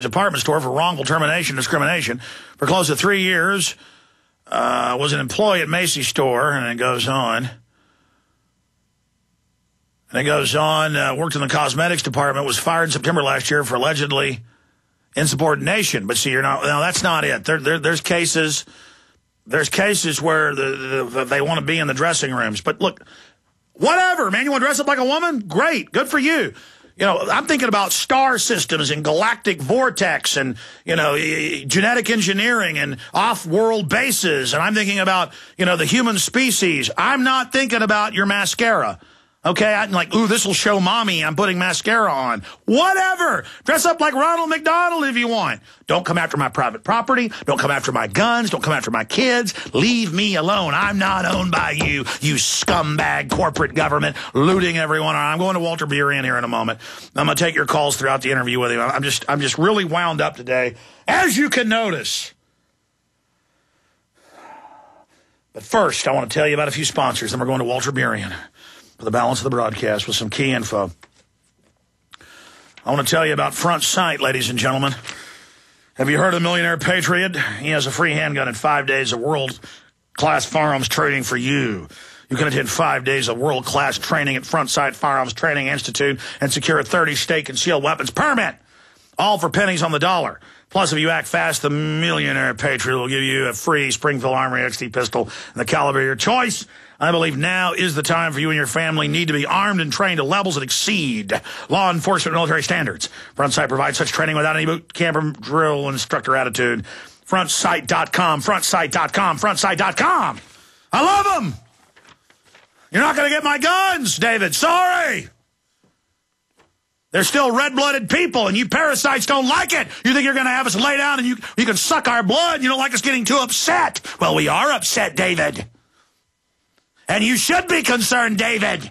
department store for wrongful termination discrimination for close to 3 years. Was an employee at Macy's store, and it goes on. And it goes on, worked in the cosmetics department, was fired in September last year for allegedly insubordination. But see, no, that's not it. There's cases where they want to be in the dressing rooms. But look, whatever, man, you want to dress up like a woman? Great, good for you. You know, I'm thinking about star systems and galactic vortex and, you know, genetic engineering and off-world bases. And I'm thinking about, you know, the human species. I'm not thinking about your mascara. Okay, I'm like, ooh, this will show mommy I'm putting mascara on. Whatever. Dress up like Ronald McDonald if you want. Don't come after my private property. Don't come after my guns. Don't come after my kids. Leave me alone. I'm not owned by you, you scumbag corporate government looting everyone. I'm going to Walter Burien here in a moment. I'm going to take your calls throughout the interview with him. I'm just really wound up today, as you can notice. But first, I want to tell you about a few sponsors. Then we're going to Walter Burien for the balance of the broadcast with some key info. I want to tell you about Front Sight, ladies and gentlemen. Have you heard of the Millionaire Patriot? He has a free handgun and 5 days of world-class firearms training for you. You can attend 5 days of world-class training at Front Sight Firearms Training Institute and secure a 30-state concealed weapons permit, all for pennies on the dollar. Plus, if you act fast, the Millionaire Patriot will give you a free Springfield Armory XT pistol and the caliber of your choice. I believe now is the time for you and your family need to be armed and trained to levels that exceed law enforcement military standards. Front Sight provides such training without any boot camp or drill instructor attitude. FrontSight.com, FrontSight.com, FrontSight.com. I love them. You're not going to get my guns, David. Sorry. They're still red-blooded people, and you parasites don't like it. You think you're going to have us lay down and you can suck our blood, and you don't like us getting too upset. Well, we are upset, David. And you should be concerned, David.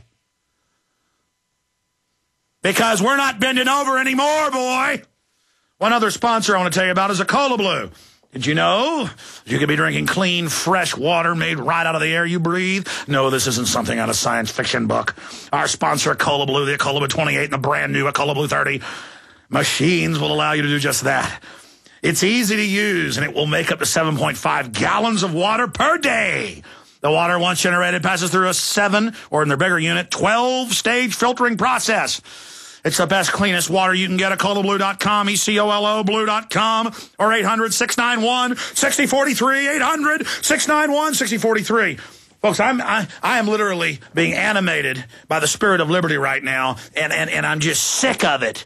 Because we're not bending over anymore, boy. One other sponsor I want to tell you about is a Cola Blue. Did you know you could be drinking clean, fresh water made right out of the air you breathe? No, this isn't something out of a science fiction book. Our sponsor, Cola Blue, the Cola Blue 28 and the brand new Cola Blue 30 machines will allow you to do just that. It's easy to use, and it will make up to 7.5 gallons of water per day. The water, once generated, passes through a 7, or in their bigger unit, 12-stage filtering process. It's the best, cleanest water you can get at colablue.com, ECOLO blue.com, or 800-691-6043, 800-691-6043. Folks, I am literally being animated by the spirit of liberty right now, and I'm just sick of it.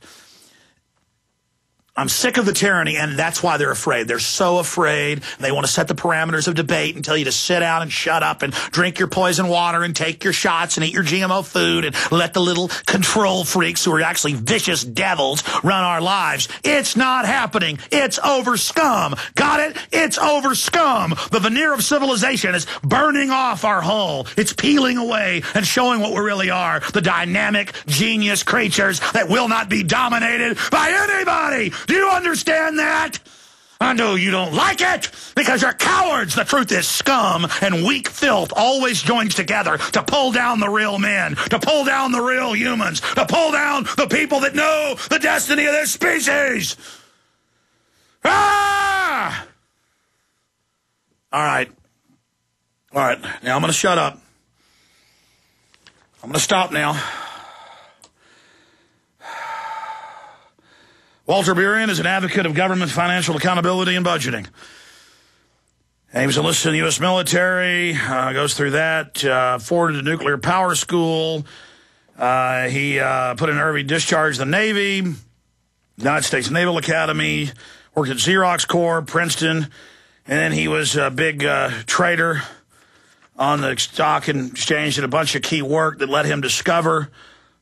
I'm sick of the tyranny, and that's why they're afraid. They're so afraid. They want to set the parameters of debate and tell you to sit down and shut up and drink your poison water and take your shots and eat your GMO food and let the little control freaks who are actually vicious devils run our lives. It's not happening. It's over, scum. Got it? It's over, scum. The veneer of civilization is burning off our hull. It's peeling away and showing what we really are, the dynamic, genius creatures that will not be dominated by anybody. Do you understand that? I know you don't like it because you're cowards. The truth is scum and weak filth always joins together to pull down the real men, to pull down the real humans, to pull down the people that know the destiny of this species. Ah! All right. Now I'm going to shut up. I'm going to stop now. Walter Burien is an advocate of government financial accountability and budgeting. And he was enlisted in the U.S. military, goes through that, forwarded to nuclear power school. He put in early discharge the Navy, United States Naval Academy, worked at Xerox Corp, Princeton, and then he was a big trader on the stock and exchange, did a bunch of key work that let him discover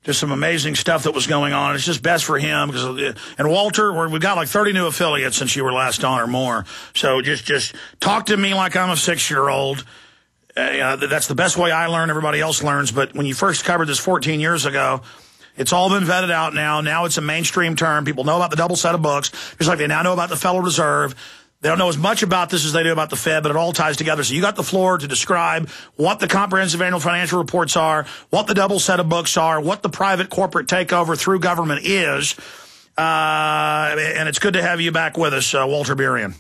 just some amazing stuff that was going on. It's just best for him. And Walter, we've got like 30 new affiliates since you were last on or more. So just talk to me like I'm a 6-year-old. That's the best way I learn. Everybody else learns. But when you first covered this 14 years ago, it's all been vetted out now. Now it's a mainstream term. People know about the double set of books, just like they now know about the Federal Reserve. They don't know as much about this as they do about the Fed, but it all ties together. So you got the floor to describe what the comprehensive annual financial reports are, what the double set of books are, what the private corporate takeover through government is. And it's good to have you back with us, Walter Burien.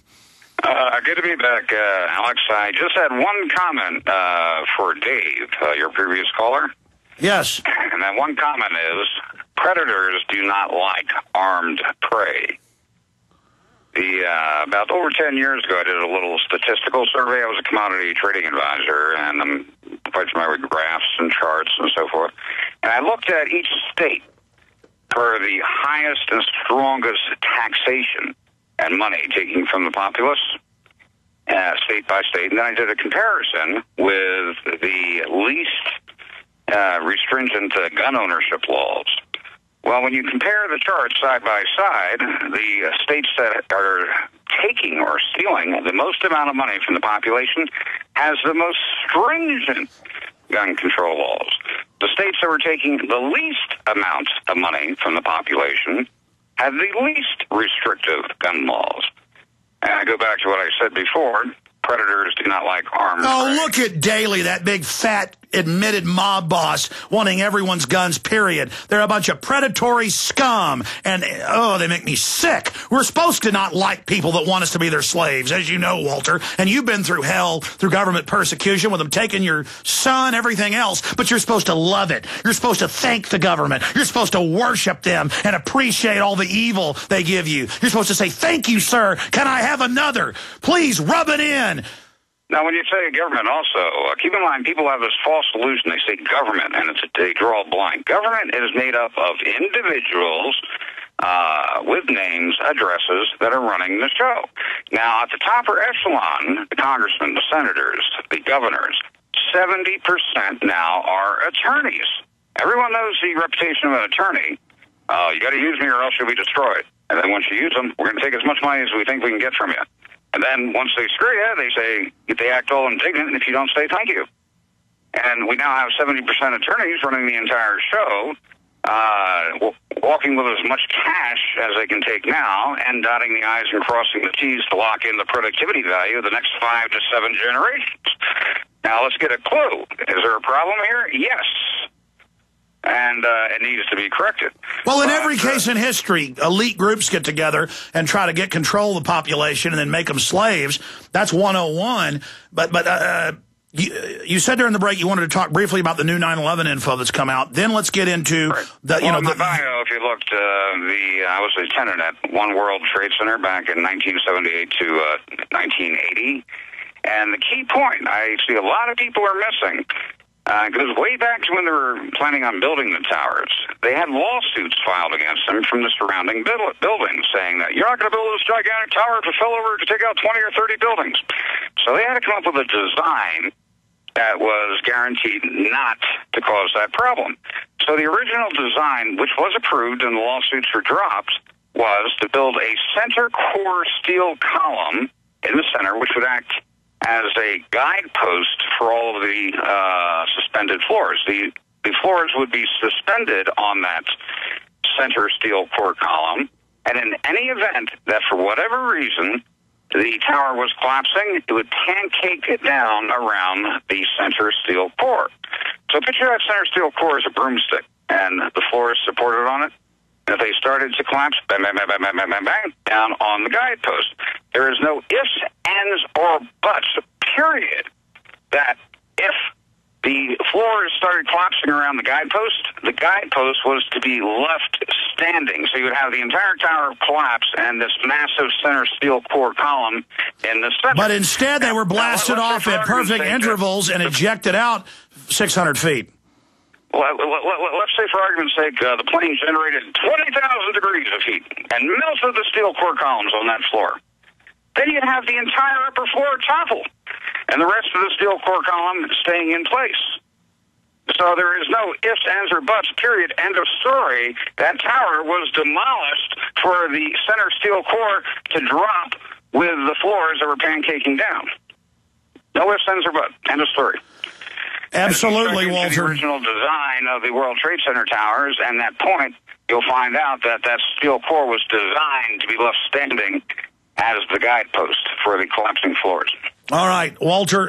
Good to be back, Alex. I just had one comment for Dave, your previous caller. Yes. And that one comment is, predators do not like armed prey. About over 10 years ago, I did a little statistical survey. I was a commodity trading advisor, and I'm quite familiar with graphs and charts and so forth. And I looked at each state for the highest and strongest taxation and money taking from the populace, state by state. And then I did a comparison with the least restringent gun ownership laws. Well, when you compare the charts side by side, the states that are taking or stealing the most amount of money from the population has the most stringent gun control laws. The states that were taking the least amount of money from the population have the least restrictive gun laws. And I go back to what I said before, predators do not like armed prey. Look at Daley, that big, fat, admitted mob boss wanting everyone's guns, period. They're a bunch of predatory scum, and, they make me sick. We're supposed to not like people that want us to be their slaves, as you know, Walter, and you've been through hell, through government persecution, with them taking your son, everything else, but you're supposed to love it. You're supposed to thank the government. You're supposed to worship them and appreciate all the evil they give you. You're supposed to say, thank you, sir. Can I have another? Please rub it in. Now, when you say government also, keep in mind, people have this false illusion. They say government, and they draw a blank. Government is made up of individuals with names, addresses that are running the show. Now, at the top echelon, the congressmen, the senators, the governors, 70% now are attorneys. Everyone knows the reputation of an attorney. You got to use me or else you'll be destroyed. And then once you use them, we're going to take as much money as we think we can get from you. And then once they screw you, they act all indignant, and if you don't say thank you. And we now have 70% attorneys running the entire show, walking with as much cash as they can take now, and dotting the I's and crossing the T's to lock in the productivity value of the next 5 to 7 generations. Now let's get a clue. Is there a problem here? Yes. And it needs to be corrected. Well, in every case in history, elite groups get together and try to get control of the population and then make them slaves. That's 101. But you said during the break you wanted to talk briefly about the new 9/11 info that's come out. Then let's get into the my bio. If you looked, I was a tenant at One World Trade Center back in 1978 to 1980, and the key point I see a lot of people are missing. Because way back to when they were planning on building the towers, they had lawsuits filed against them from the surrounding buildings saying that you're not going to build this gigantic tower if it fell over to take out 20 or 30 buildings. So they had to come up with a design that was guaranteed not to cause that problem. So the original design, which was approved and the lawsuits were dropped, was to build a center core steel column in the center, which would act as a guidepost for all of the suspended floors. The floors would be suspended on that center steel core column, and in any event that for whatever reason the tower was collapsing, it would pancake it down around the center steel core. So picture that center steel core as a broomstick, and the floor is supported on it. If they started to collapse, bang, bang, bang, bang, bang, bang, bang, bang, down on the guidepost. There is no ifs, ands, or buts, period, that if the floors started collapsing around the guidepost was to be left standing. So you would have the entire tower collapse and this massive center steel core column in the center. But instead, they were blasted off at perfect intervals and ejected out 600 feet. Well, let's say, for argument's sake, the plane generated 20,000 degrees of heat and melted the steel core columns on that floor. Then you'd have the entire upper floor topple, and the rest of the steel core column staying in place. So there is no ifs, ands, or buts, period, end of story. That tower was demolished for the center steel core to drop with the floors that were pancaking down. No ifs, ands, or buts, end of story. Absolutely, Walter. The original design of the World Trade Center towers, and that point, you'll find out that that steel core was designed to be left standing as the guidepost for the collapsing floors. All right, Walter,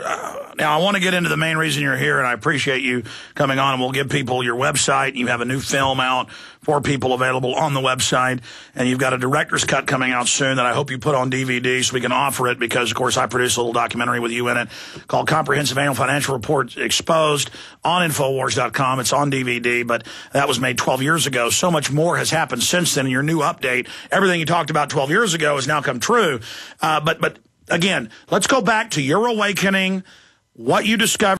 now I want to get into the main reason you're here, and I appreciate you coming on, and we'll give people your website. You have a new film out for people available on the website, and you've got a director's cut coming out soon that I hope you put on DVD so we can offer it because, of course, I produced a little documentary with you in it called Comprehensive Annual Financial Report Exposed on Infowars.com. It's on DVD, but that was made 12 years ago. So much more has happened since then. Your new update, everything you talked about 12 years ago has now come true. But again, let's go back to your awakening, what you discovered.